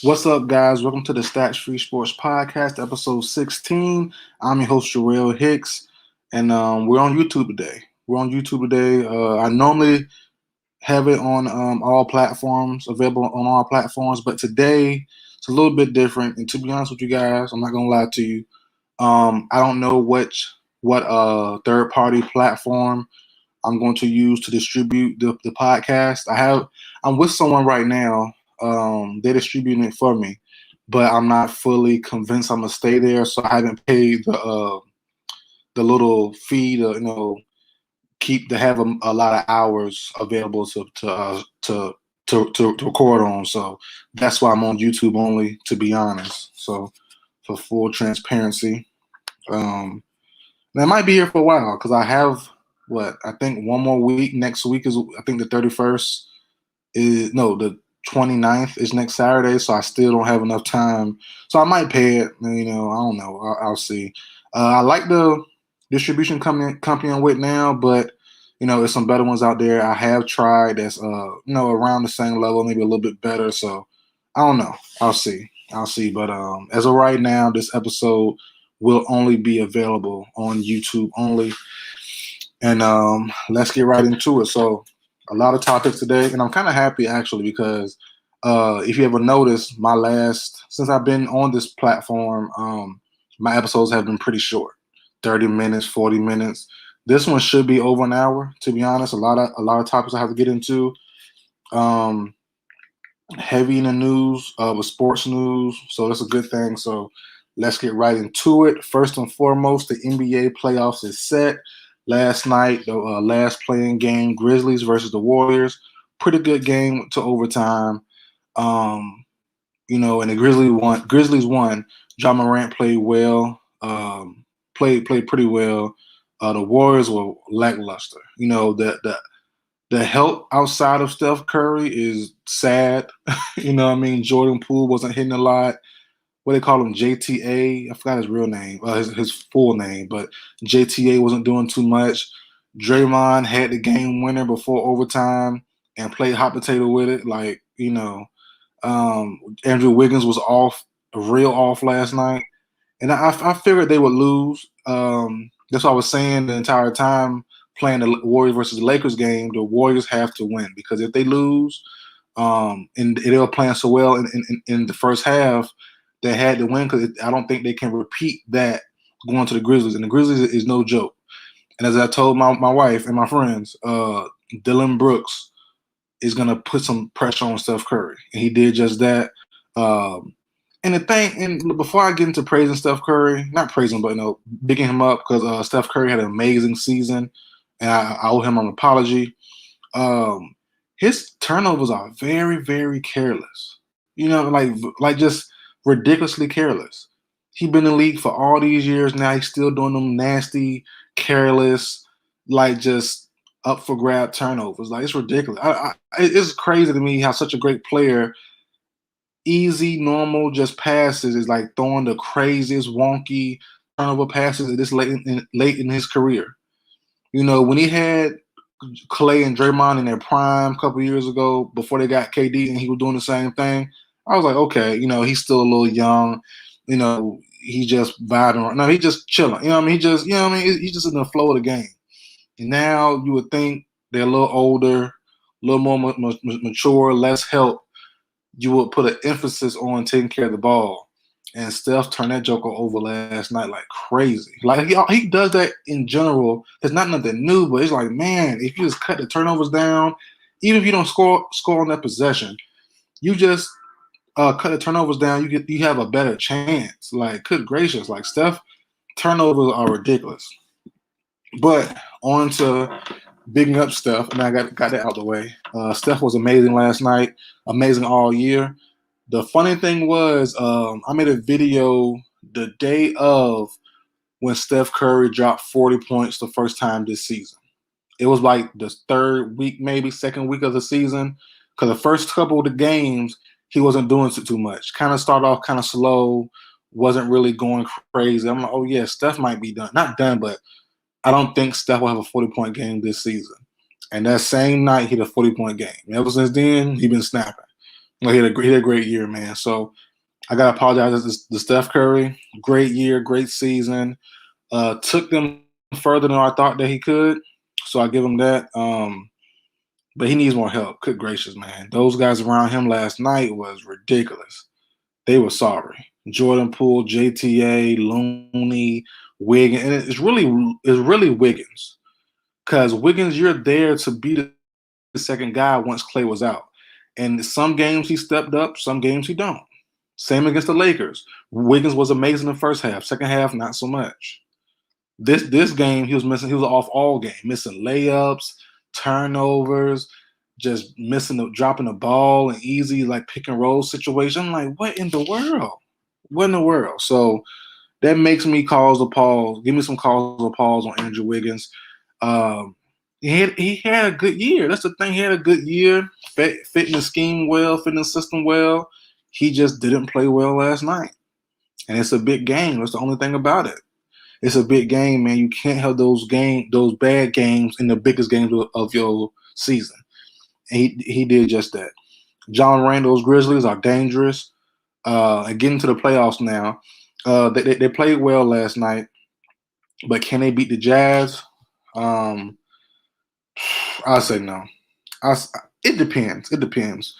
What's up, guys? Welcome to the Stats Free Sports Podcast, episode 16. I'm your host, Jarrell Hicks, and we're on YouTube today. I normally have it on all platforms, available on all platforms, but today it's a little bit different. And to be honest with you guys, I'm not gonna lie to you. I don't know what third-party platform I'm going to use to distribute the podcast. I'm with someone right now. They're distributing it for me, but I'm not fully convinced I'm gonna stay there. So I haven't paid the little fee to keep to have a lot of hours available to record on. So that's why I'm on YouTube only, to be honest. So for full transparency, and I might be here for a while because I have I think one more week. Next week is I think the 31st the 29th is next Saturday, so I still don't have enough time. So I might pay it. I don't know. I'll see. I like the distribution company I'm with now, but there's some better ones out there. I have tried that's around the same level, maybe a little bit better. So I don't know. I'll see. But as of right now, this episode will only be available on YouTube only. And let's get right into it. So a lot of topics today, and I'm kind of happy actually because if you ever noticed, since I've been on this platform, my episodes have been pretty short, 30 minutes, 40 minutes. This one should be over an hour, to be honest. A lot of topics I have to get into. Heavy in the news, with sports news, so that's a good thing. So let's get right into it. First and foremost, the NBA playoffs is set. Last night, the last playing game, Grizzlies versus the Warriors. Pretty good game to overtime. And the Grizzlies won. Ja Morant played well. Played pretty well. The Warriors were lackluster. The help outside of Steph Curry is sad. Jordan Poole wasn't hitting a lot. What they call him, JTA. I forgot his real name, his full name, but JTA wasn't doing too much. Draymond had the game winner before overtime and played hot potato with it. Andrew Wiggins was real off last night. And I figured they would lose. That's what I was saying the entire time playing the Warriors versus the Lakers game. The Warriors have to win because if they lose, and they were playing so well in the first half, they had to win because I don't think they can repeat that going to the Grizzlies. And the Grizzlies is no joke. And as I told my wife and my friends, Dylan Brooks is going to put some pressure on Steph Curry. And he did just that. And before I get into praising Steph Curry, not praising, but bigging him up because Steph Curry had an amazing season, and I owe him an apology. His turnovers are very, very careless. Like just ridiculously careless. He's been in the league for all these years now. He's still doing them nasty, careless, like just up for grab turnovers. Like it's ridiculous. It's crazy to me how such a great player, easy, normal, just passes is like throwing the craziest, wonky turnover passes at this late in his career. When he had Clay and Draymond in their prime a couple years ago before they got KD and he was doing the same thing, I was like, okay, he's still a little young. He just vibing. No, he just chilling. He just, he's just in the flow of the game. And now you would think they're a little older, a little more mature, less help. You would put an emphasis on taking care of the ball. And Steph turned that joker over last night like crazy. Like he does that in general. It's not nothing new, but it's like, man, if you just cut the turnovers down, even if you don't score on that possession, you just cut the turnovers down. You have a better chance. Like, good gracious, like Steph turnovers are ridiculous. But on to bigging up Steph, and I got that out the way. Steph was amazing last night, amazing all year. The funny thing was, I made a video the day of when Steph Curry dropped 40 points the first time this season. It was like the third week, maybe second week of the season, because the first couple of the games, he wasn't doing too much. Kind of started off kind of slow, wasn't really going crazy. I'm like, oh, yeah, Steph might be done. Not done, but I don't think Steph will have a 40-point game this season. And that same night, he had a 40-point game. And ever since then, he's been snapping. Well, he had a great year, man. So I gotta apologize to Steph Curry. Great year, great season. Took them further than I thought that he could. So I give him that. But he needs more help. Good gracious, man. Those guys around him last night was ridiculous. They were sorry. Jordan Poole, JTA, Looney, Wiggins, and it's really Wiggins. Because Wiggins, you're there to be the second guy once Clay was out. And some games he stepped up, some games he don't. Same against the Lakers. Wiggins was amazing in the first half. Second half, not so much. This game, he was missing. He was off all game, missing layups, turnovers, just dropping the ball and easy like pick and roll situation. I'm like, what in the world? What in the world? So that makes me cause a pause. Give me some cause of pause on Andrew Wiggins. Um, he had a good year. That's the thing. He had a good year, fitting the scheme well, fitting the system well. He just didn't play well last night, and it's a big game. That's the only thing about it. It's a big game, man. You can't have those bad games in the biggest games of your season. And he did just that. John Randall's Grizzlies are dangerous. And getting to the playoffs now. They played well last night, but can they beat the Jazz? I say no. It depends. It depends.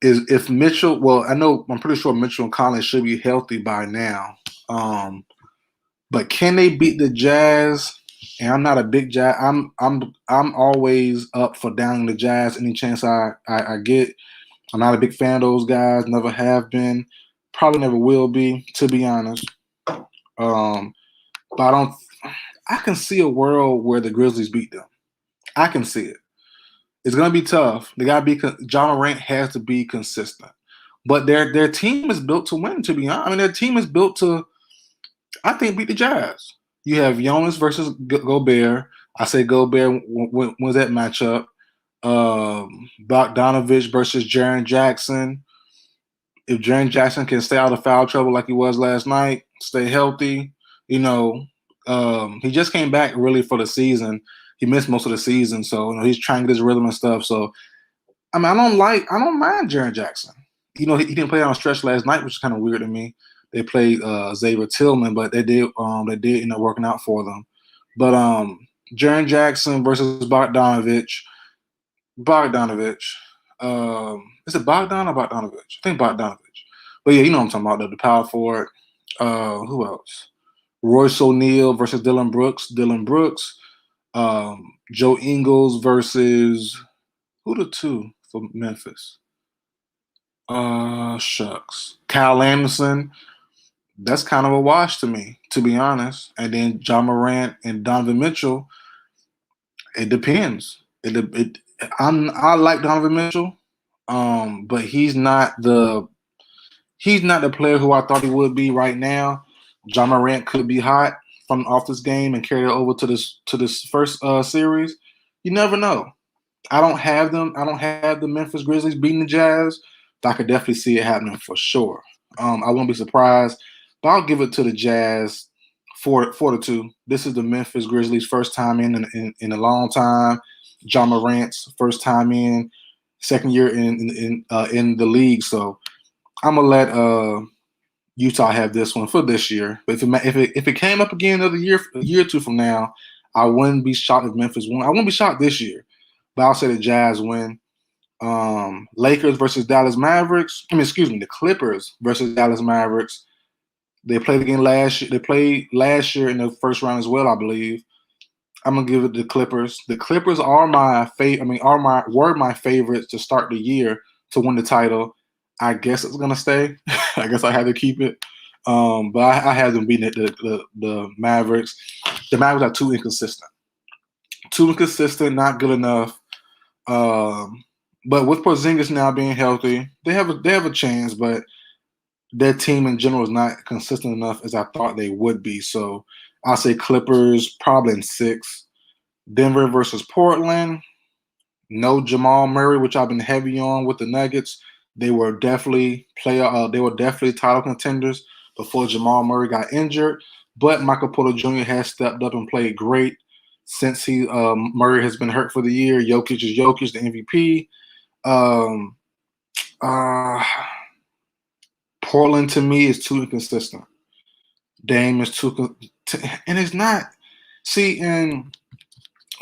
If Mitchell? Well, I'm pretty sure Mitchell and Collins should be healthy by now. But can they beat the Jazz? And I'm not a big Jazz. I'm always up for downing the Jazz any chance I get. I'm not a big fan of those guys. Never have been. Probably never will be, to be honest. But I can see a world where the Grizzlies beat them. I can see it. It's gonna be tough. They gotta be. John Morant has to be consistent. But their team is built to win. To be honest, I mean their team is built to, I think, beat the Jazz. You have Jonas versus Gobert. I say Gobert wins that matchup. Bogdanovich versus Jaren Jackson. If Jaren Jackson can stay out of foul trouble like he was last night, stay healthy, he just came back really for the season. He missed most of the season, so he's trying to get his rhythm and stuff. So I mean, I don't mind Jaren Jackson. He didn't play on a stretch last night, which is kind of weird to me. They played Xavier Tillman, but they did end up working out for them. But Jaren Jackson versus Bogdanovich. Is it Bogdan or Bogdanovich? I think Bogdanovich. But yeah, you know what I'm talking about, the power forward. Who else? Royce O'Neal versus Dylan Brooks. Joe Ingles versus who the two for Memphis? Shucks. Kyle Anderson. That's kind of a wash to me, to be honest. And then John Morant and Donovan Mitchell. It depends. I like Donovan Mitchell, but he's not the player who I thought he would be right now. John Morant could be hot from off this game and carry it over to this first series. You never know. I don't have the Memphis Grizzlies beating the Jazz, but I could definitely see it happening for sure. I won't be surprised, but I'll give it to the Jazz 4-2. This is the Memphis Grizzlies' first time in a long time. John Morant's first time in, second year in the league. So I'm gonna let Utah have this one for this year. But if it came up again another year, a year or two from now, I wouldn't be shocked if Memphis won. I wouldn't be shocked this year, but I'll say the Jazz win. Lakers versus Dallas Mavericks. The Clippers versus Dallas Mavericks. They played again last year. They played last year in the first round as well, I believe. I'm gonna give it to the Clippers. The Clippers are were my favorites to start the year to win the title. I guess it's gonna stay. I guess I had to keep it. But I had them beating the Mavericks. The Mavericks are too inconsistent. Not good enough. But with Porzingis now being healthy, they have a chance. But their team in general is not consistent enough as I thought they would be. So I'll say Clippers probably in 6. Denver versus Portland. No Jamal Murray, which I've been heavy on with the Nuggets. They were definitely title contenders before Jamal Murray got injured. But Michael Porter Jr. has stepped up and played great since Murray has been hurt for the year. Jokic is Jokic, the MVP. Portland to me is too inconsistent. Dame is and it's not. See, and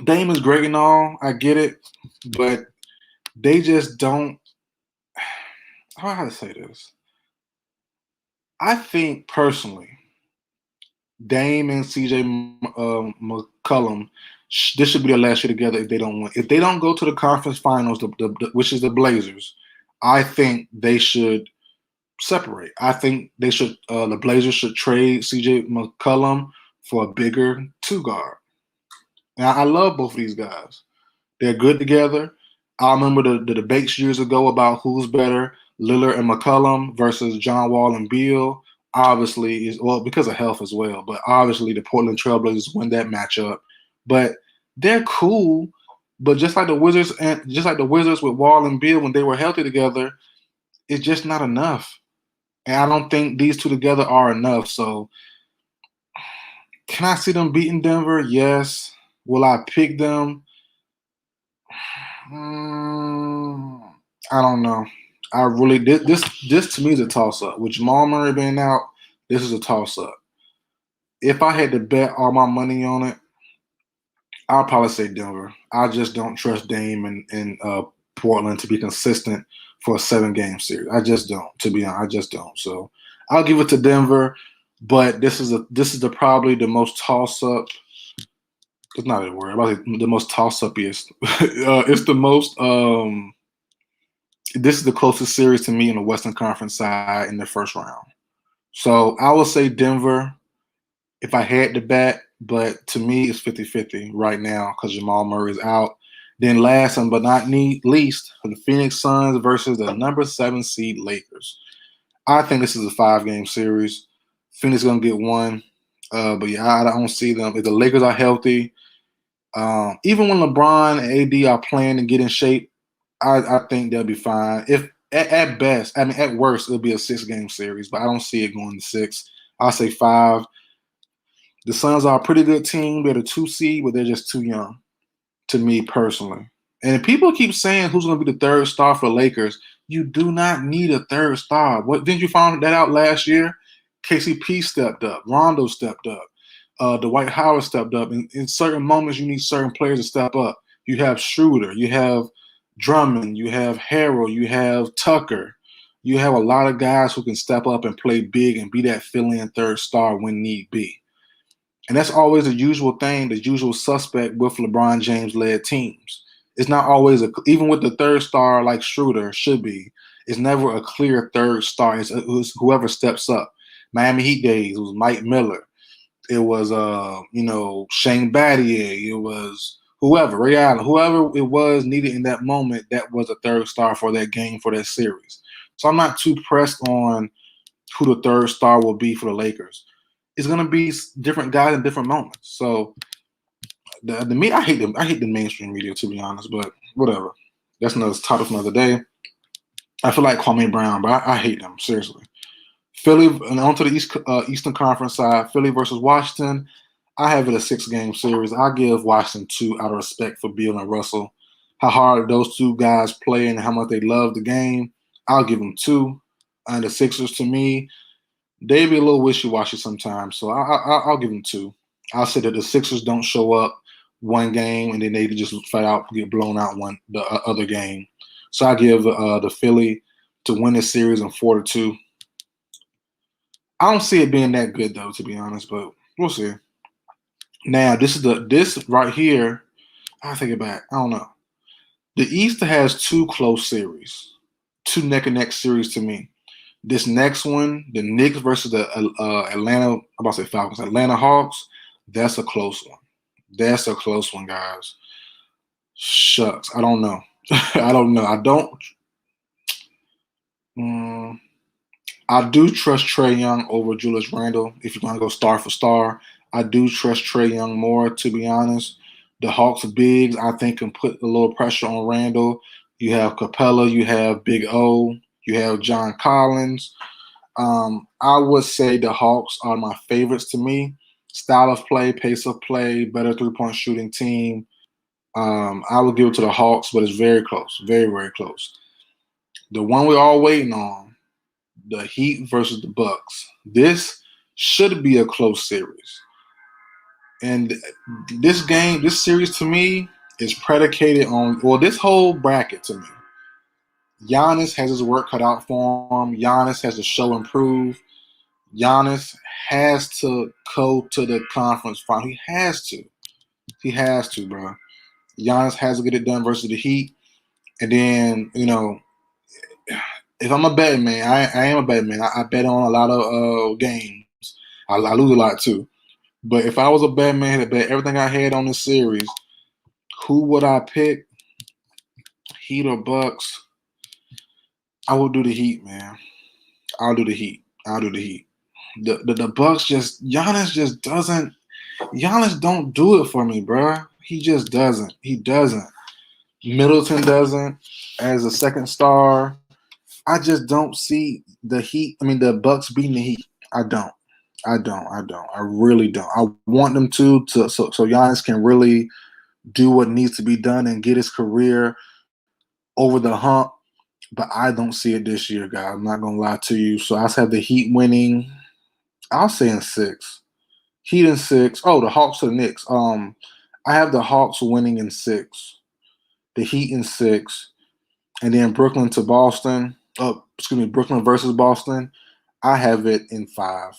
Dame is great and all. I get it, but they just don't. I don't know how to say this. I think personally, Dame and CJ McCollum, this should be their last year together if they don't win. If they don't go to the conference finals, which is the Blazers, I think they should separate. I think they should. The Blazers should trade CJ McCollum for a bigger two guard. And I love both of these guys. They're good together. I remember the debates years ago about who's better, Lillard and McCollum versus John Wall and Beal. Obviously, is well because of health as well. But obviously, the Portland Trailblazers win that matchup. But they're cool. But just like the Wizards with Wall and Beal when they were healthy together, it's just not enough. And I don't think these two together are enough. So, can I see them beating Denver? Yes. Will I pick them? I don't know. I really this to me is a toss up. With Jamal Murray being out, this is a toss up. If I had to bet all my money on it, I'll probably say Denver. I just don't trust Dame and Portland to be consistent for a 7-game series. I just don't. To be honest, I just don't. So I'll give it to Denver, but this is probably the most toss up. It's not a word. About the most toss upiest. It's the most. This is the closest series to me in the Western Conference side in the first round. So I will say Denver if I had to bet, but to me it's 50-50 right now because Jamal Murray is out. Then last but not least, the Phoenix Suns versus the number 7 seed Lakers. I think this is a 5-game series. Phoenix is going to get one. But yeah, I don't see them. If the Lakers are healthy, even when LeBron and AD are playing and get in shape, I think they'll be fine. If at best, I mean at worst, it'll be a 6-game series, but I don't see it going to 6. I'll say 5. The Suns are a pretty good team. They're the 2 seed, but they're just too young, to me personally. And people keep saying who's going to be the third star for the Lakers. You do not need a third star. What didn't you find that out last year? KCP stepped up. Rondo stepped up. Dwight Howard stepped up. In certain moments, you need certain players to step up. You have Schroeder. You have Drummond. You have Harrell. You have Tucker. You have a lot of guys who can step up and play big and be that fill-in third star when need be. And that's always the usual thing, the usual suspect with LeBron James-led teams. It's not always even with the third star like Schroeder should be. It's never a clear third star. It's whoever steps up. Miami Heat days, it was Mike Miller. It was Shane Battier. It was whoever, Ray Allen, whoever it was needed in that moment. That was a third star for that game, for that series. So I'm not too pressed on who the third star will be for the Lakers. It's gonna be different guys in different moments. So the media, I hate them. I hate the mainstream media, to be honest. But whatever. That's another topic for another day. I feel like Kwame Brown, but I hate them seriously. Philly and on to the Eastern Conference side. Philly versus Washington. I have it a 6-game series. I give Washington 2 out of respect for Beal and Russell. How hard those two guys play and how much they love the game. I'll give them 2. And the Sixers, to me, they be a little wishy-washy sometimes, so I'll give them 2. I'll say that the Sixers don't show up one game and then they just flat out get blown out the other game. So I give the Philly to win this series in 4-2. I don't see it being that good though, to be honest, but we'll see. Now this right here. I take it back. I don't know. The East has 2 close series, 2 neck and neck series to me. This next one, the Knicks versus the Atlanta, I'm about to say Falcons, Atlanta Hawks, that's a close one. That's a close one, guys. Shucks. I don't know. I don't know. I do trust Trae Young over Julius Randle. If you're going to go star for star, I do trust Trae Young more, to be honest. The Hawks bigs, I think, can put a little pressure on Randle. You have Capella, you have Big O, you have John Collins. I would say the Hawks are my favorites to me. Style of play, pace of play, better three-point shooting team. I would give it to the Hawks, but it's very close, very, very close. The one we're all waiting on, the Heat versus the Bucks. This should be a close series. And this series to me is predicated on, well, this whole bracket to me. Giannis has his work cut out for him. Giannis has to show and prove. Giannis has to go to the conference final. He has to. He has to, bro. Giannis has to get it done versus the Heat. And then, if I'm a betting man, I am a betting man. I bet on a lot of games. I lose a lot too. But if I was a betting man, to bet everything I had on this series, who would I pick? Heat or Bucks? I would do the Heat, man. I'll do the Heat. The Bucks Giannis don't do it for me, bro. He just doesn't. He doesn't. Middleton doesn't. As a second star, I just don't see the Heat. I mean, the Bucks beating the Heat. I don't. I really don't. I want them to so Giannis can really do what needs to be done and get his career over the hump. But I don't see it this year, guys. I'm not gonna lie to you. So I have the Heat winning. I'll say in 6. Heat in 6. Oh, the Hawks to the Knicks. I have the Hawks winning in 6. The Heat in 6, and then Brooklyn to Boston. Brooklyn versus Boston. I have it in 5.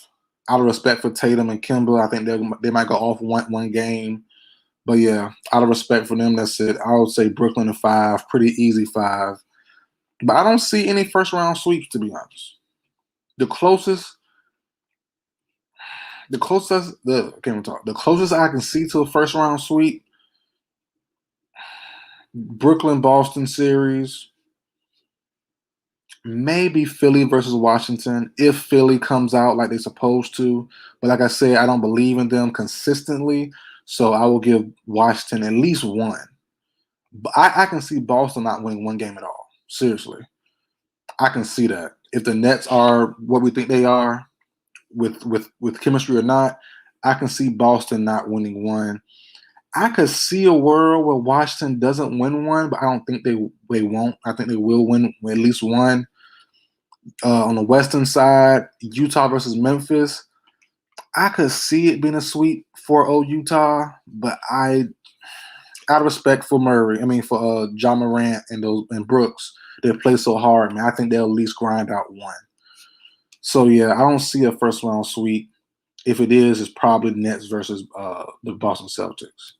Out of respect for Tatum and Kimber, I think they might go off one game. But yeah, out of respect for them, that's it. I would say Brooklyn in 5, pretty easy 5. But I don't see any first round sweeps, to be honest. The closest I can see to a first round sweep, Brooklyn Boston series. Maybe Philly versus Washington if Philly comes out like they're supposed to. But like I said, I don't believe in them consistently. So I will give Washington at least 1. But I can see Boston not winning 1 game at all. Seriously. I can see that. If the Nets are what we think they are, with chemistry or not, I can see Boston not winning 1. I could see a world where Washington doesn't win 1, but I don't think they won't. I think they will win at least 1. On the Western side, Utah versus Memphis. I could see it being a sweep for old Utah, but out of respect for for John Morant and Brooks, they play so hard, man. I think they'll at least grind out 1. So yeah, I don't see a first round sweep. If it is, it's probably Nets versus the Boston Celtics.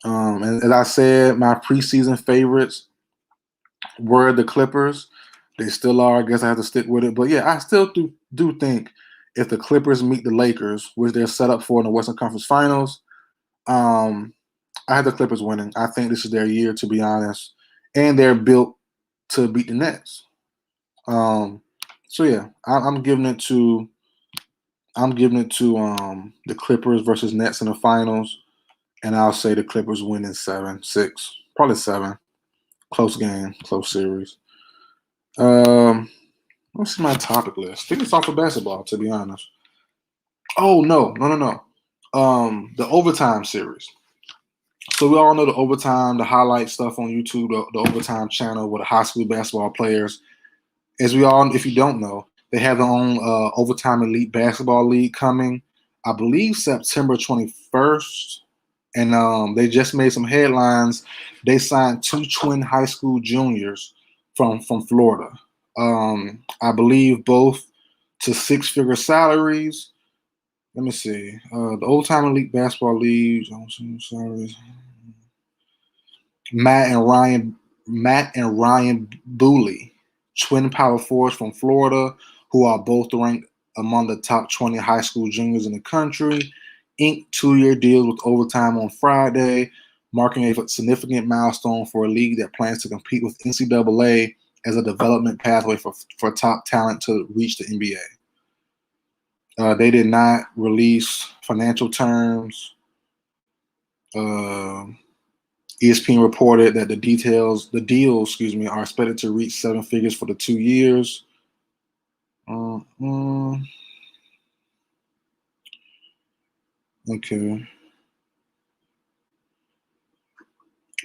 And as I said, my preseason favorites were the Clippers. They still are. I guess I have to stick with it. But yeah, I still do think if the Clippers meet the Lakers, which they're set up for in the Western Conference Finals, I have the Clippers winning. I think this is their year, to be honest. And they're built to beat the Nets. So yeah, I'm giving it to the Clippers versus Nets in the finals. And I'll say the Clippers win in 7, 6, probably 7. Close game, close series. Let's see my topic list. I think it's off of basketball, to be honest. Oh no. The overtime series. So we all know the overtime, the highlight stuff on YouTube, the overtime channel with the high school basketball players. As we all, if you don't know, they have their own overtime elite basketball league coming. I believe September 21st. And they just made some headlines. They signed 2 twin high school juniors from Florida. I believe both to 6-figure salaries. Let me see. The old time elite basketball leagues. Salaries. Matt and Ryan Booley, twin power forwards from Florida, who are both ranked among the top 20 high school juniors in the country, inked 2-year deals with overtime on Friday, marking a significant milestone for a league that plans to compete with NCAA as a development pathway for top talent to reach the NBA. They did not release financial terms. ESPN reported that the deals, are expected to reach 7 figures for the 2 years. Okay.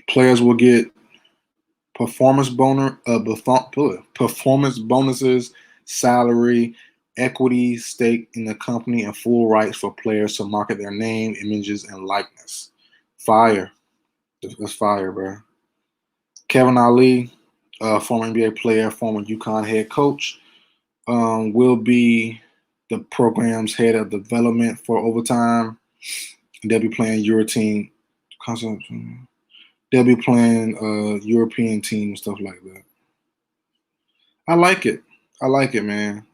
Players will get performance bonuses, salary, equity stake in the company, and full rights for players to market their name, images, and likeness. Fire. That's fire, bro. Kevin Ali, former NBA player, former UConn head coach, will be the program's head of development for overtime. They'll be playing European. They'll be playing European teams, stuff like that. I like it. I like it, man.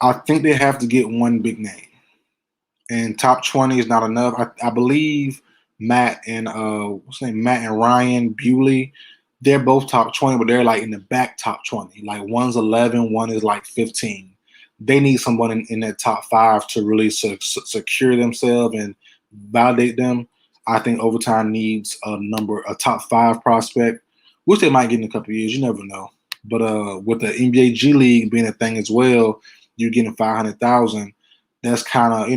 I think they have to get one big name, and top 20 is not enough. I believe Matt and Matt and Ryan Bewley, they're both top 20, but they're like in the back top 20. Like one's 11, one is like 15. They need someone in that top 5 to really secure themselves and validate them. I think overtime needs a top 5 prospect, which they might get in a couple of years. You never know. But with the NBA G League being a thing as well, you're getting 500,000. That's kind of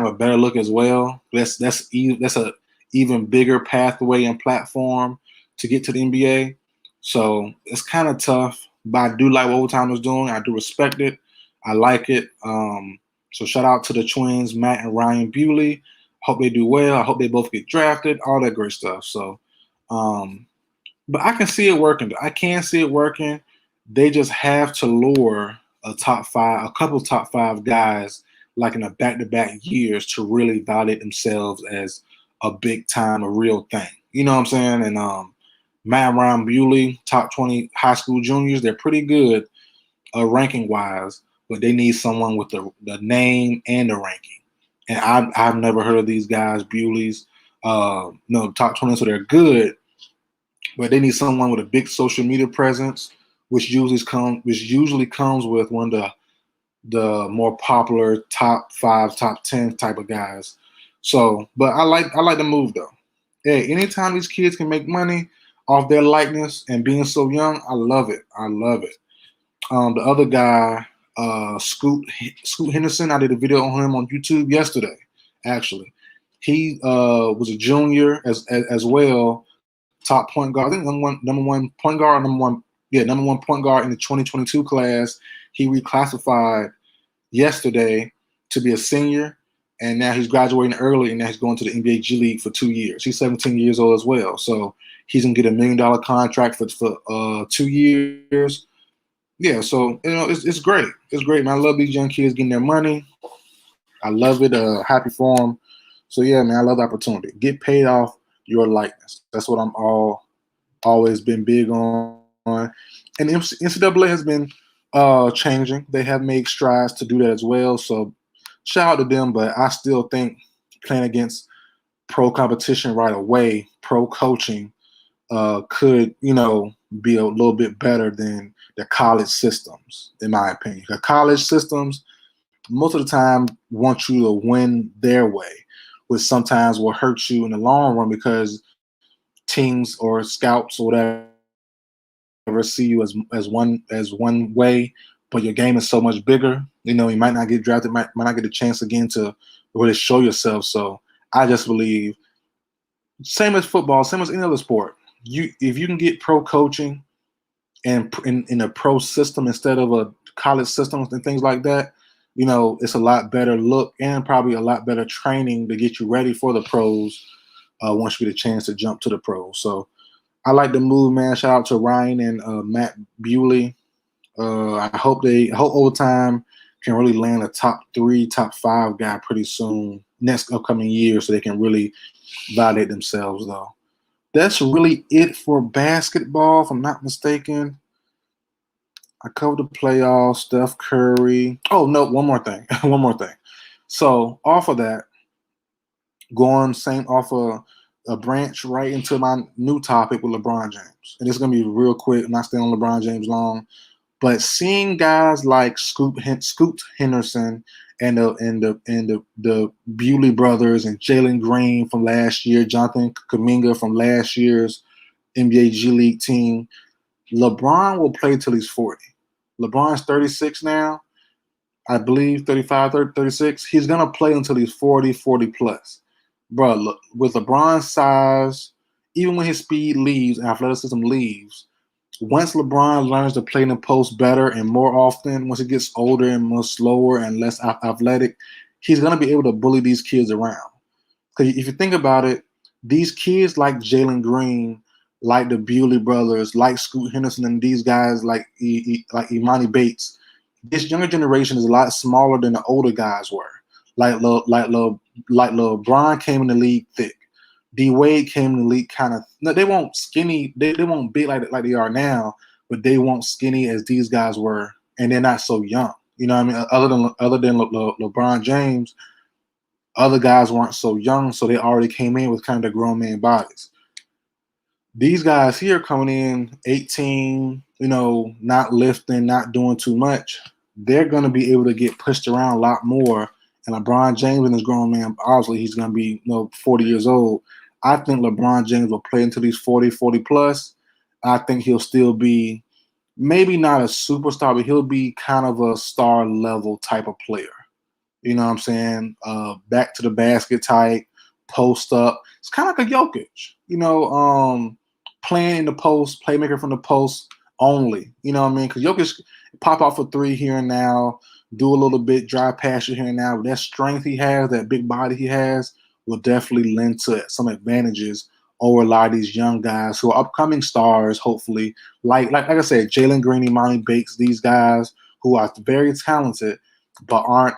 a better look as well. That's a even bigger pathway and platform to get to the NBA. So it's kind of tough, but I do like what overtime is doing. I do respect it. I like it. So shout out to the twins, Matt and Ryan Bewley. Hope they do well. I hope they both get drafted. All that great stuff. So, but I can see it working. I can see it working. They just have to lure a couple top 5 guys like in a back-to-back years to really validate themselves as a big time, a real thing. You know what I'm saying? And Matt and Ryan Bewley, top 20 high school juniors, they're pretty good ranking wise, but they need someone with the name and the ranking. And I've never heard of these guys, Bewley's, top 20, so they're good, but they need someone with a big social media presence, which usually comes with one of the more popular top 5, top 10 type of guys. So, but I like the move though. Hey, anytime these kids can make money off their likeness and being so young, I love it. I love it. The other guy, Scoot Henderson, I did a video on him on YouTube yesterday. Actually, he was a junior as well, top point guard. I think number one point guard, number one point guard in the 2022 class. He reclassified yesterday to be a senior, and now he's graduating early, and now he's going to the NBA G League for 2 years. He's 17 years old as well, so he's gonna get $1 million contract for 2 years. Yeah, so it's great. It's great, man. I love these young kids getting their money. I love it. Happy for them. So yeah, man, I love the opportunity. Get paid off your likeness. That's what I'm always been big on. And NCAA has been changing. They have made strides to do that as well. So shout out to them. But I still think playing against pro competition right away, pro coaching, could be a little bit better than the college systems, in my opinion. The college systems most of the time want you to win their way, which sometimes will hurt you in the long run because teams or scouts or whatever see you as one way, but your game is so much bigger. You might not get drafted, might not get a chance again to really show yourself. So I just believe, same as football, same as any other sport, if you can get pro coaching and in a pro system instead of a college system and things like that, it's a lot better look and probably a lot better training to get you ready for the pros once you get a chance to jump to the pros. So I like the move, man. Shout out to Ryan and Matt Bewley. I hope overtime can really land a top 3, top 5 guy pretty soon next upcoming year, so they can really validate themselves. Though that's really it for basketball, if I'm not mistaken. I covered the playoffs, Steph Curry. Oh no, one more thing. So off of that, going off a branch right into my new topic with LeBron James. And it's gonna be real quick. I'm not staying on LeBron James long. But seeing guys like Scoot Henderson and the Bewley brothers and Jalen Green from last year, Jonathan Kuminga from last year's NBA G League team, LeBron will play till he's 40. LeBron's 36 now, I believe 35, 36. He's going to play until he's 40 plus. Bro, look, with LeBron's size even when his speed leaves and athleticism leaves, once LeBron learns to play in the post better and more often, once he gets older and more slower and less athletic, he's going to be able to bully these kids around. Because if you think about it, these kids like Jalen Green, like the Bewley brothers, like Scoot Henderson, and these guys like Imani Bates, this younger generation is a lot smaller than the older guys were. Like LeBron came in the league thick. D Wade came in the league kind of. No, they weren't skinny. They won't big like they are now, but they weren't skinny as these guys were, and they're not so young. You know what I mean? Other than LeBron James, other guys weren't so young, so they already came in with kind of the grown man bodies. These guys here coming in 18, not lifting, not doing too much, they're going to be able to get pushed around a lot more. And LeBron James and his grown man, obviously he's going to be 40 years old. I think LeBron James will play until he's 40 plus. I think he'll still be maybe not a superstar, but he'll be kind of a star level type of player. You know what I'm saying? Back to the basket type, post up. It's kind of like a Jokic, playing in the post, playmaker from the post only. You know what I mean? Because Jokic pop out for three here and now, do a little bit, drive past you here and now. But that strength he has, that big body he has, will definitely lend to some advantages over a lot of these young guys who are upcoming stars, hopefully. Like I said, Jalen Green, Imani Bates, these guys who are very talented but aren't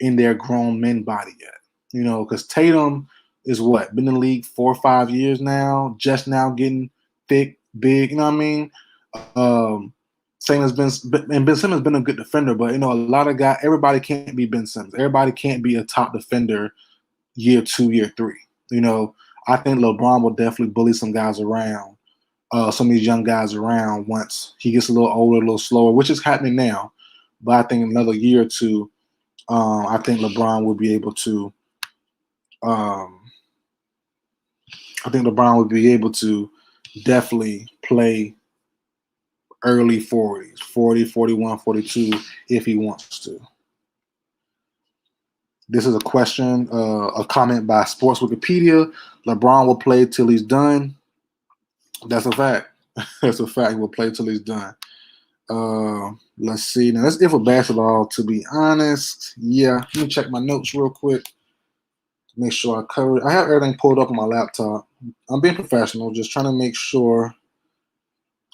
in their grown men body yet. Because Tatum is been in the league 4 or 5 years now, just now getting thick, big, you know what I mean? Same as Ben Simmons has been a good defender, but a lot of guys, everybody can't be Ben Simmons. Everybody can't be a top defender year 2, year 3. I think LeBron will definitely bully some guys around, some of these young guys around once he gets a little older, a little slower, which is happening now. But I think another year or two, I think LeBron will be able to. I think LeBron would be able to definitely play early 40s, 40, 41, 42, if he wants to. This is a question, a comment by Sports Wikipedia. LeBron will play till he's done. That's a fact. That's a fact. He will play till he's done. Let's see. Now, that's it for basketball, to be honest. Yeah, let me check my notes real quick. Make sure I cover it. I have everything pulled up on my laptop. I'm being professional, just trying to make sure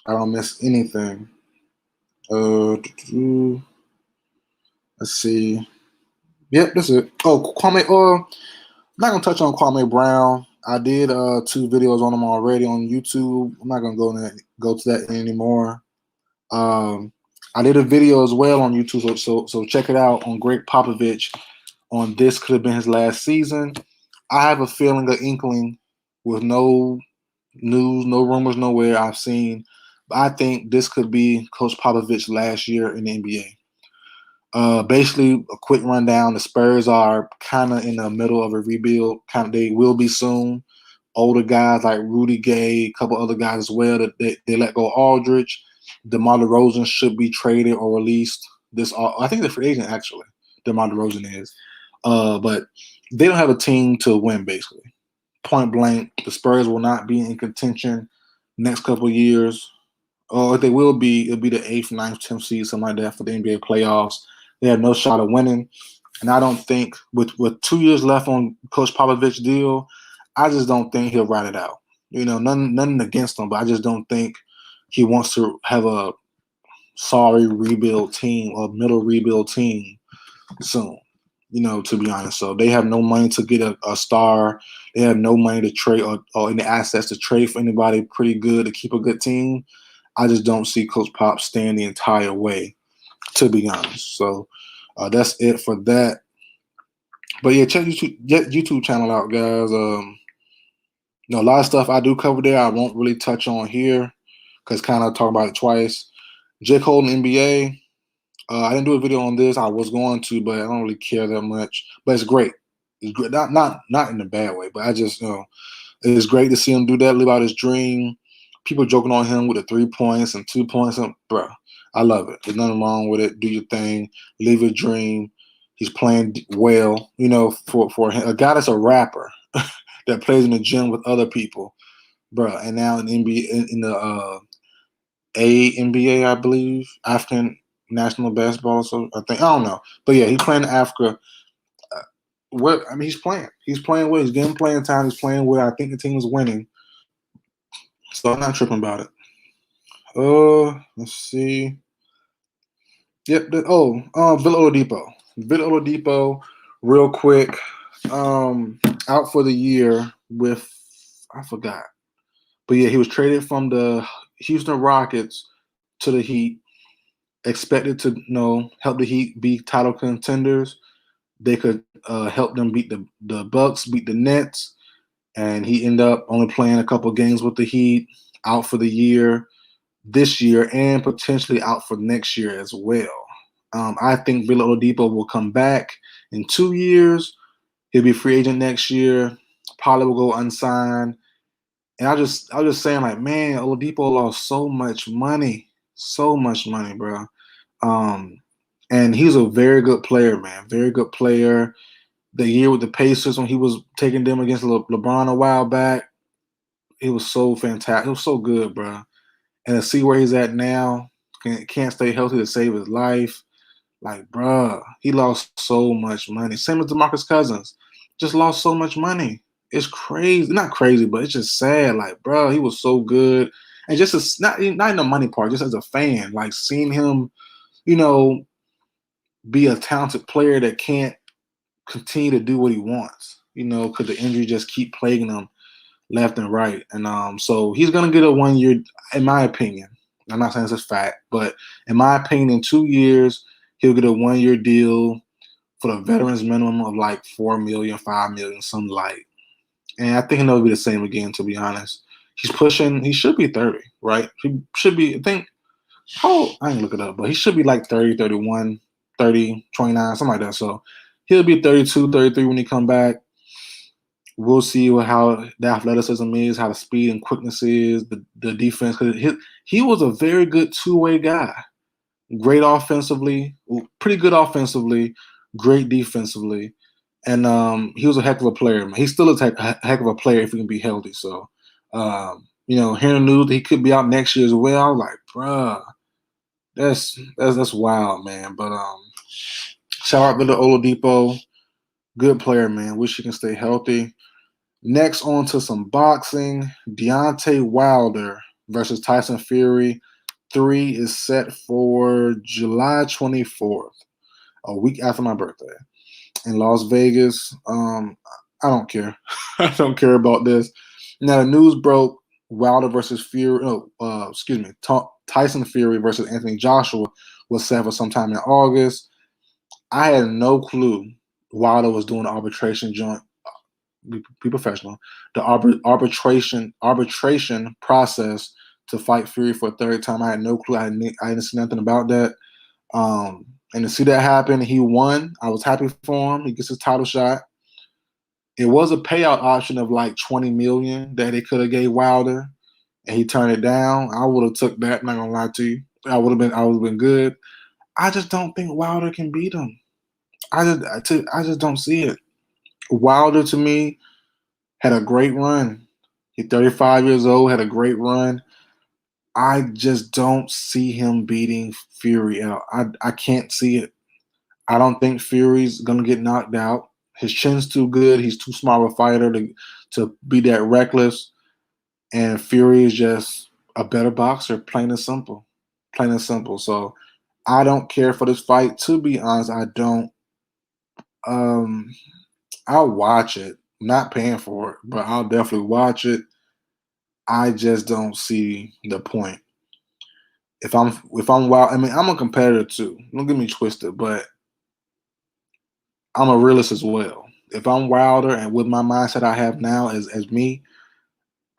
I don't miss anything. Let's see. Yep, that's it. Oh, Kwame. I'm not gonna touch on Kwame Brown. I did 2 videos on him already on YouTube. I'm not gonna go to that anymore. I did a video as well on YouTube, so check it out on Greg Popovich. On this could have been his last season. I have a feeling, an inkling, with no news, no rumors, nowhere I've seen. But I think this could be Coach Popovich's last year in the NBA. Basically, a quick rundown. The Spurs are kind of in the middle of a rebuild. They will be soon. Older guys like Rudy Gay, a couple other guys as well. That they let go Aldridge. DeMar DeRozan should be traded or released. I think the free agent actually. DeMar DeRozan is. But they don't have a team to win, basically. Point blank, the Spurs will not be in contention next couple of years. Or if they will be, it'll be the 8th, 9th, 10th seed, something like that for the NBA playoffs. They have no shot of winning. And I don't think, with 2 years left on Coach Popovich's deal, I just don't think he'll ride it out. Nothing against him, but I just don't think he wants to have a sorry rebuild team or middle rebuild team soon. To be honest. So they have no money to get a star. They have no money to trade or any assets to trade for anybody pretty good to keep a good team. I just don't see Coach Pop staying the entire way, to be honest. So that's it for that. But yeah, check YouTube channel out, guys. A lot of stuff I do cover there I won't really touch on here because kind of talk about it twice. J. Cole and NBA. I didn't do a video on this. I was going to, but I don't really care that much. But it's great. It's great. Not in a bad way, but I just it's great to see him do that, live out his dream. People joking on him with the 3 points and 2 points. Bro, I love it. There's nothing wrong with it. Do your thing. Live your dream. He's playing well. For him, a guy that's a rapper that plays in the gym with other people. bro. And now in NBA, in the ANBA, I believe, African National Basketball. So I think, I don't know, but yeah, he's playing in Africa. What I mean, he's playing. He's playing well. He's getting playing time. He's playing well. I think the team is winning, so I'm not tripping about it. Let's see. Yep. Villa Oladipo. Villa Oladipo, real quick. Out for the year with, I forgot, but yeah, he was traded from the Houston Rockets to the Heat. Expected to, help the Heat be title contenders. They could help them beat the Bucks, beat the Nets, and he ended up only playing a couple games with the Heat. Out for the year, this year, and potentially out for next year as well. I think Villa Oladipo will come back in 2 years. He'll be free agent next year. Probably will go unsigned. And I was just saying, like, man, Oladipo lost so much money, bro. And he's a very good player, man. Very good player. The year with the Pacers when he was taking them against LeBron a while back, it was so fantastic. It was so good, bro. And to see where he's at now, can't stay healthy to save his life. Like, bruh, he lost so much money. Same as DeMarcus Cousins. Just lost so much money. It's crazy. Not crazy, but it's just sad. Like, bruh, he was so good. And just not in the money part, just as a fan, like seeing him, be a talented player that can't continue to do what he wants, because the injury just keep plaguing him left and right. And so he's gonna get a 1 year, in my opinion. I'm not saying it's a fact, but in my opinion, in 2 years, he'll get a 1 year deal for the veterans minimum of like 4 million, 5 million, something like. And I think he'll be the same again, to be honest. He should be 30, right? He should be, I think, I ain't look it up, but he should be like 30, 31, 30, 29, something like that. So he'll be 32, 33 when he come back. We'll see how the athleticism is, how the speed and quickness is, the defense. Because he was a very good two-way guy. Great offensively, pretty good offensively, great defensively. And he was a heck of a player, man. He's still a heck of a player if he can be healthy. So, hearing news that he could be out next year as well, I was like, bruh, that's wild, man. But shout out to the Oladipo. Good player, man. Wish he can stay healthy. Next, on to some boxing. Deontay Wilder versus Tyson Fury 3 is set for July 24th, a week after my birthday, in Las Vegas. I don't care. I don't care about this. Now, the news broke Wilder versus Fury, Tyson Fury versus Anthony Joshua was set for sometime in August. I had no clue Wilder was doing an arbitration joint. Be professional. The arbitration process to fight Fury for a third time. I had no clue. I didn't see nothing about that. And to see that happen, he won. I was happy for him. He gets his title shot. It was a payout option of like 20 million that they could have gave Wilder, and he turned it down. I would have took that. Not gonna lie to you. I would have been good. I just don't think Wilder can beat him. I just don't see it. Wilder, to me, had a great run. He's 35 years old, had a great run. I just don't see him beating Fury out. I can't see it. I don't think Fury's going to get knocked out. His chin's too good. He's too smart of a fighter to be that reckless. And Fury is just a better boxer, plain and simple. Plain and simple. So I don't care for this fight. To be honest, I don't. I'll watch it. I'm not paying for it, but I'll definitely watch it. I just don't see the point. If I'm wild, I mean, I'm a competitor too. Don't get me twisted, but I'm a realist as well. If I'm Wilder and with my mindset I have now as me,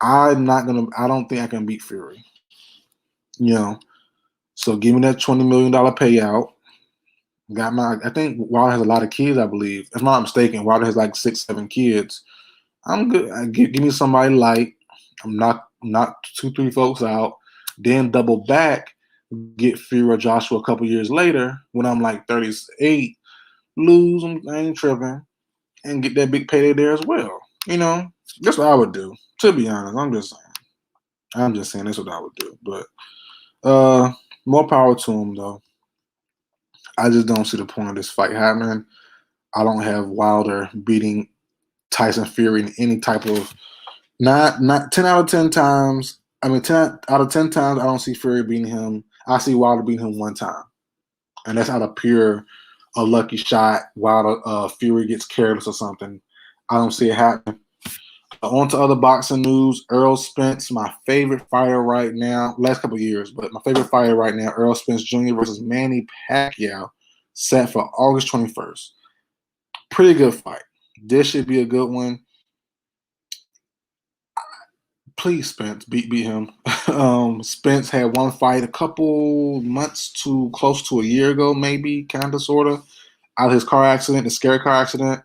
I don't think I can beat Fury. So give me that $20 million payout. I think Wilder has a lot of kids, I believe. If I'm not mistaken, Wilder has like 6, 7 kids. I'm good. Give me somebody light. I'm not 2, 3 folks out. Then double back, get Fury or Joshua a couple years later when I'm like 38, lose them, I ain't tripping, and get that big payday there as well. That's what I would do, to be honest. I'm just saying. I'm just saying that's what I would do. But more power to him though. I just don't see the point of this fight happening. I don't have Wilder beating Tyson Fury in any type of not 10 out of 10 times. I mean 10 out of 10 times I don't see Fury beating him. I see Wilder beating him one time. And that's out of pure a lucky shot. Wilder Fury gets careless or something. I don't see it happening. On to other boxing news. Earl Spence, my favorite fighter right now, last couple of years, but my favorite fighter right now, Earl Spence Jr. versus Manny Pacquiao, set for August 21st. Pretty good fight. This should be a good one. Please, Spence, beat him. Spence had one fight a couple months to close to a year ago, maybe, kind of, sort of, out of his car accident, the scary car accident,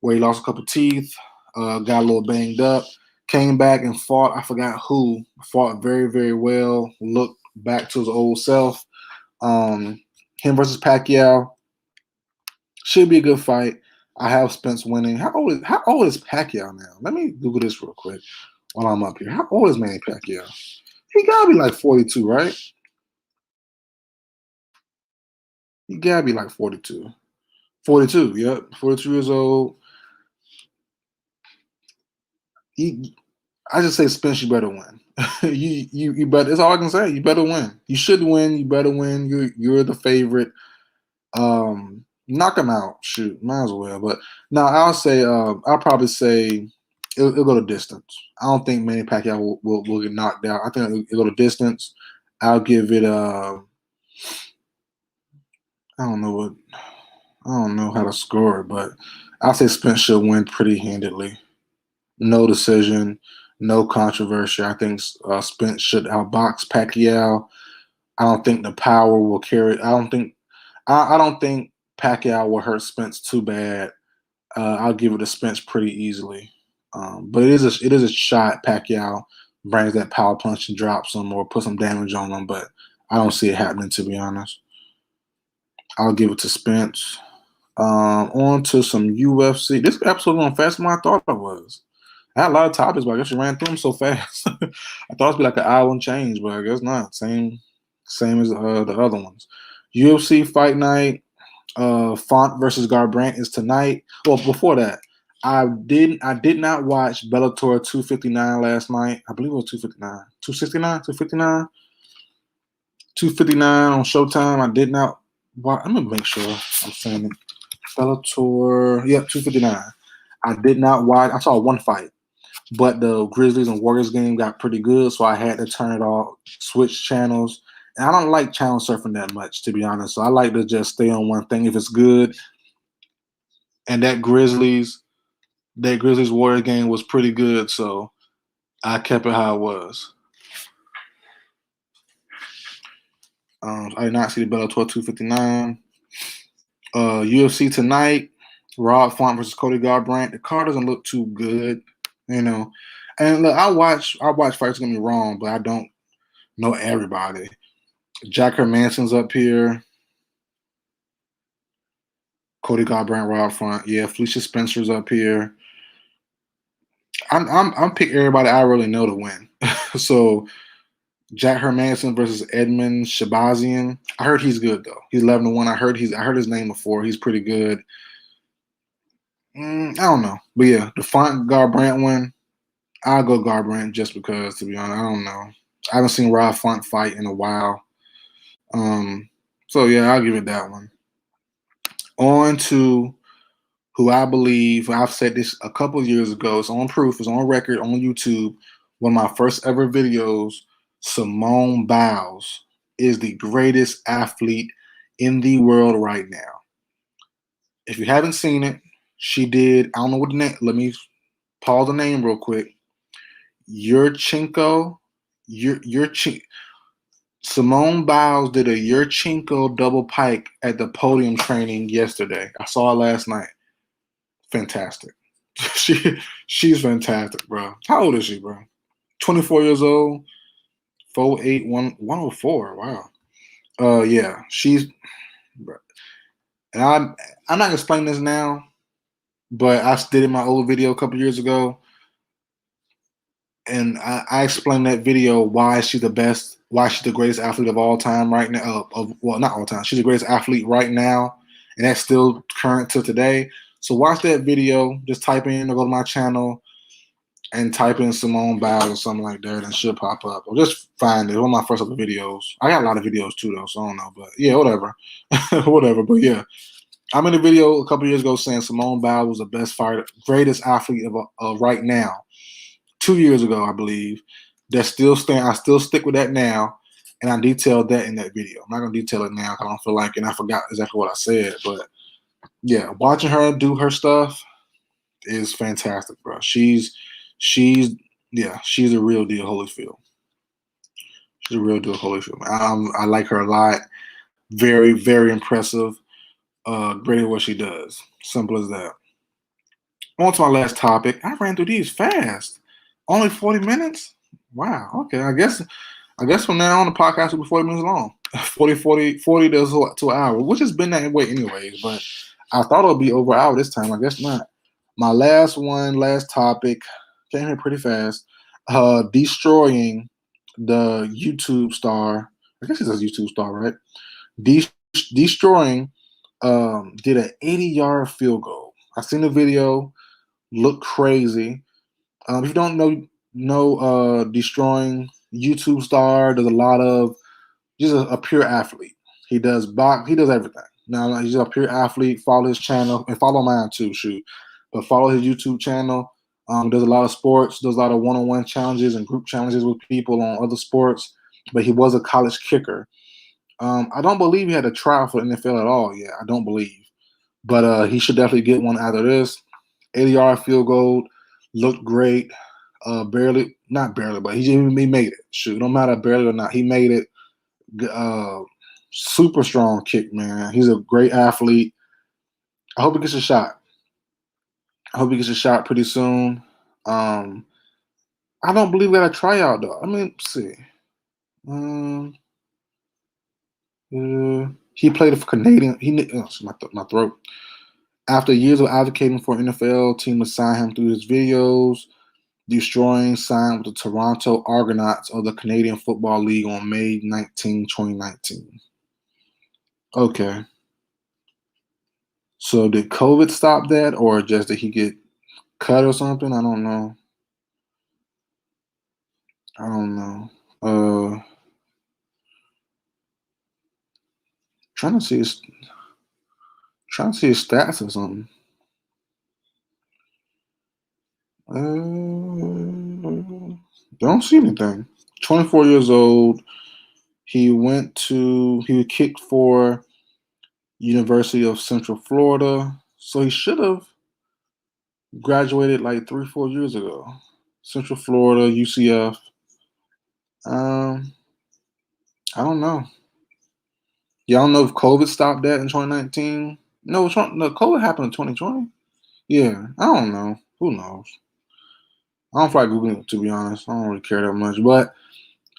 where he lost a couple teeth, got a little banged up, came back and fought, I forgot who, fought very, very well, looked back to his old self. Him versus Pacquiao should be a good fight. I have Spence winning. How old is Pacquiao now? Let me Google this real quick while I'm up here. How old is Manny Pacquiao? He gotta be like 42, right? He gotta be like 42. 42, yep. 42 years old. I just say Spence, you better win. you better. That's all I can say. You better win. You should win. You better win. You're the favorite. Knock him out. Shoot, might as well. But no, I'll probably say it'll go to distance. I don't think Manny Pacquiao will get knocked out. I think it'll go to distance. I'll give it. I don't know how to score it, but I'll say Spence should win pretty handedly. No decision, no controversy. I think Spence should outbox Pacquiao. I don't think the power will carry. I don't think Pacquiao will hurt Spence too bad. I'll give it to Spence pretty easily. But it is a shot. Pacquiao brings that power punch and drops him or put some damage on him. But I don't see it happening, to be honest. I'll give it to Spence. On to some UFC. This episode went faster than I thought it was. I had a lot of topics, but I guess you ran through them so fast. I thought it'd be like an hour and change, but I guess not. Same as the other ones. UFC Fight Night. Font versus Garbrandt is tonight. Well, before that, I did not watch Bellator 259 last night. I believe it was 259, 269, 259, 259 on Showtime. I did not watch. I'm gonna make sure I'm saying it. Bellator, yep, 259. I did not watch. I saw one fight, but the Grizzlies and Warriors game got pretty good, so I had to turn it off, switch channels. And I don't like channel surfing that much, to be honest. So I like to just stay on one thing if it's good. And that Grizzlies Warrior game was pretty good, so I kept it how it was. I did not see the Bellator 259. UFC tonight, Rob Font versus Cody Garbrandt. The card doesn't look too good, you know. And look, I watch fights, don't get me wrong, but I don't know everybody. Jack Hermansson's up here. Cody Garbrandt, Rob Font. Yeah, Felicia Spencer's up here. I'm picking everybody I really know to win. So Jack Hermansson versus Edmund Shabazian. I heard he's good though. He's 11-1. I heard his name before. He's pretty good. I don't know, but yeah, the Font Garbrandt one. I'll go Garbrandt just because. To be honest, I don't know. I haven't seen Rob Font fight in a while. So yeah, I'll give it that one. On to who I believe, I've said this a couple of years ago, it's on proof, it's on record, on YouTube, one of my first ever videos, Simone Biles is the greatest athlete in the world right now. If you haven't seen it, she did, I don't know what the name, let me pause the name real quick. Simone Biles did a Yurchenko double pike at the podium training yesterday. I saw it last night. Fantastic. She's fantastic, bro. How old is she, bro? 24 years old, 4'8", 104. Wow. Yeah, she's. And I'm not gonna explain this now, but I did in my old video a couple years ago. and I explained that video why she's the best, why she's the greatest athlete of all time right now. Well, not all time. She's the greatest athlete right now, and that's still current to today. So watch that video. Just type in or go to my channel and type in Simone Biles or something like that, and it should pop up. Or just find it. One of my first other videos. I got a lot of videos too, though, so I don't know. But yeah, whatever, whatever. But yeah, I made a video a couple years ago saying Simone Biles was the best fighter, greatest athlete of right now. 2 years ago, I believe. That still stand. I still stick with that now, and I detailed that in that video. I'm not gonna detail it now because I don't feel like it. And I forgot exactly what I said, but yeah, watching her do her stuff is fantastic, bro. She's she's a real deal, Holyfield. She's a real deal, Holyfield. I like her a lot. Very, very impressive. Great at what she does. Simple as that. On to my last topic. I ran through these fast. Only 40 minutes? Wow. Okay. I guess from now on the podcast will be 40 minutes long. 40 to an hour, which has been that way anyways, but I thought it would be over an hour this time. I guess not. My last topic, came here pretty fast. Deestroying, the YouTube star. I guess he's a YouTube star, right? Deestroying did an 80-yard field goal. I seen the video. Looked crazy. If you don't know Deestroying, YouTube star, does a lot of, just a pure athlete. He does he does everything. Now he's a pure athlete. Follow his channel and follow mine too, shoot. But follow his YouTube channel. Does a lot of sports, does a lot of one-on-one challenges and group challenges with people on other sports. But he was a college kicker. I don't believe he had a trial for the NFL at all yet. I don't believe. But he should definitely get one out of this. 80-yard field goal, looked great. Not barely, but he made it. Shoot, no matter barely or not, he made it. Super strong kick, man. He's a great athlete. I hope he gets a shot. Pretty soon. I don't believe we got a tryout though. I mean, let's see. He played for Canadian. My throat. After years of advocating for an NFL team to sign him through his videos, Deestroying signed with the Toronto Argonauts of the Canadian Football League on May 19, 2019. Okay. So did COVID stop that, or just did he get cut or something? I don't know. Trying to see his stats or something. Don't see anything. 24 years old. He kicked for University of Central Florida. So he should have graduated like 3-4 years ago. Central Florida, UCF. I don't know. Y'all know if COVID stopped that in 2019? No, COVID happened in 2020. Yeah, I don't know. Who knows? I don't feel like Googling it, to be honest. I don't really care that much. But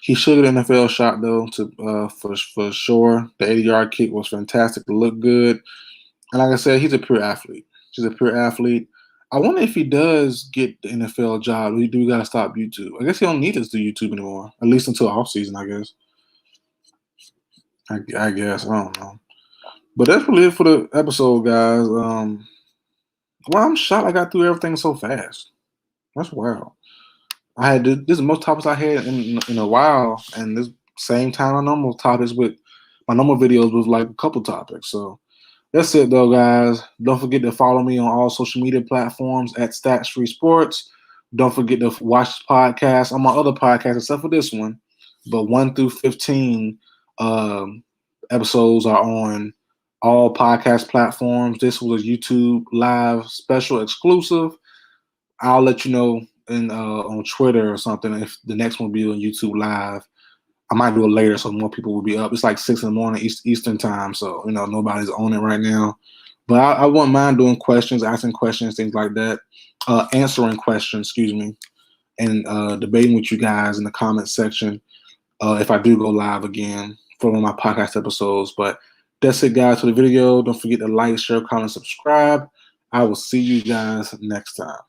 he should get an NFL shot, though, for sure. The 80-yard kick was fantastic. It looked good. And like I said, he's a pure athlete. I wonder if he does get the NFL job, do we got to stop YouTube? I guess he don't need us to do YouTube anymore, at least until offseason, I guess. I guess. I don't know. But that's really it for the episode, guys. I'm shocked I got through everything so fast. That's wild. This is the most topics I had in a while, and this same time my normal topics with my normal videos was like a couple topics. So that's it, though, guys. Don't forget to follow me on all social media platforms at Stats Free Sports. Don't forget to watch this podcast on my other podcasts, except for this one. But 1 through 15 episodes are on all podcast platforms. This was a YouTube live special exclusive. I'll let you know on Twitter or something if the next one will be on YouTube live. I might do it later so more people will be up. It's like 6 in the morning Eastern time, so nobody's on it right now. But I wouldn't mind doing questions, asking questions, things like that, answering questions, and debating with you guys in the comment section if I do go live again for one of my podcast episodes. But that's it, guys, for the video. Don't forget to like, share, comment, subscribe. I will see you guys next time.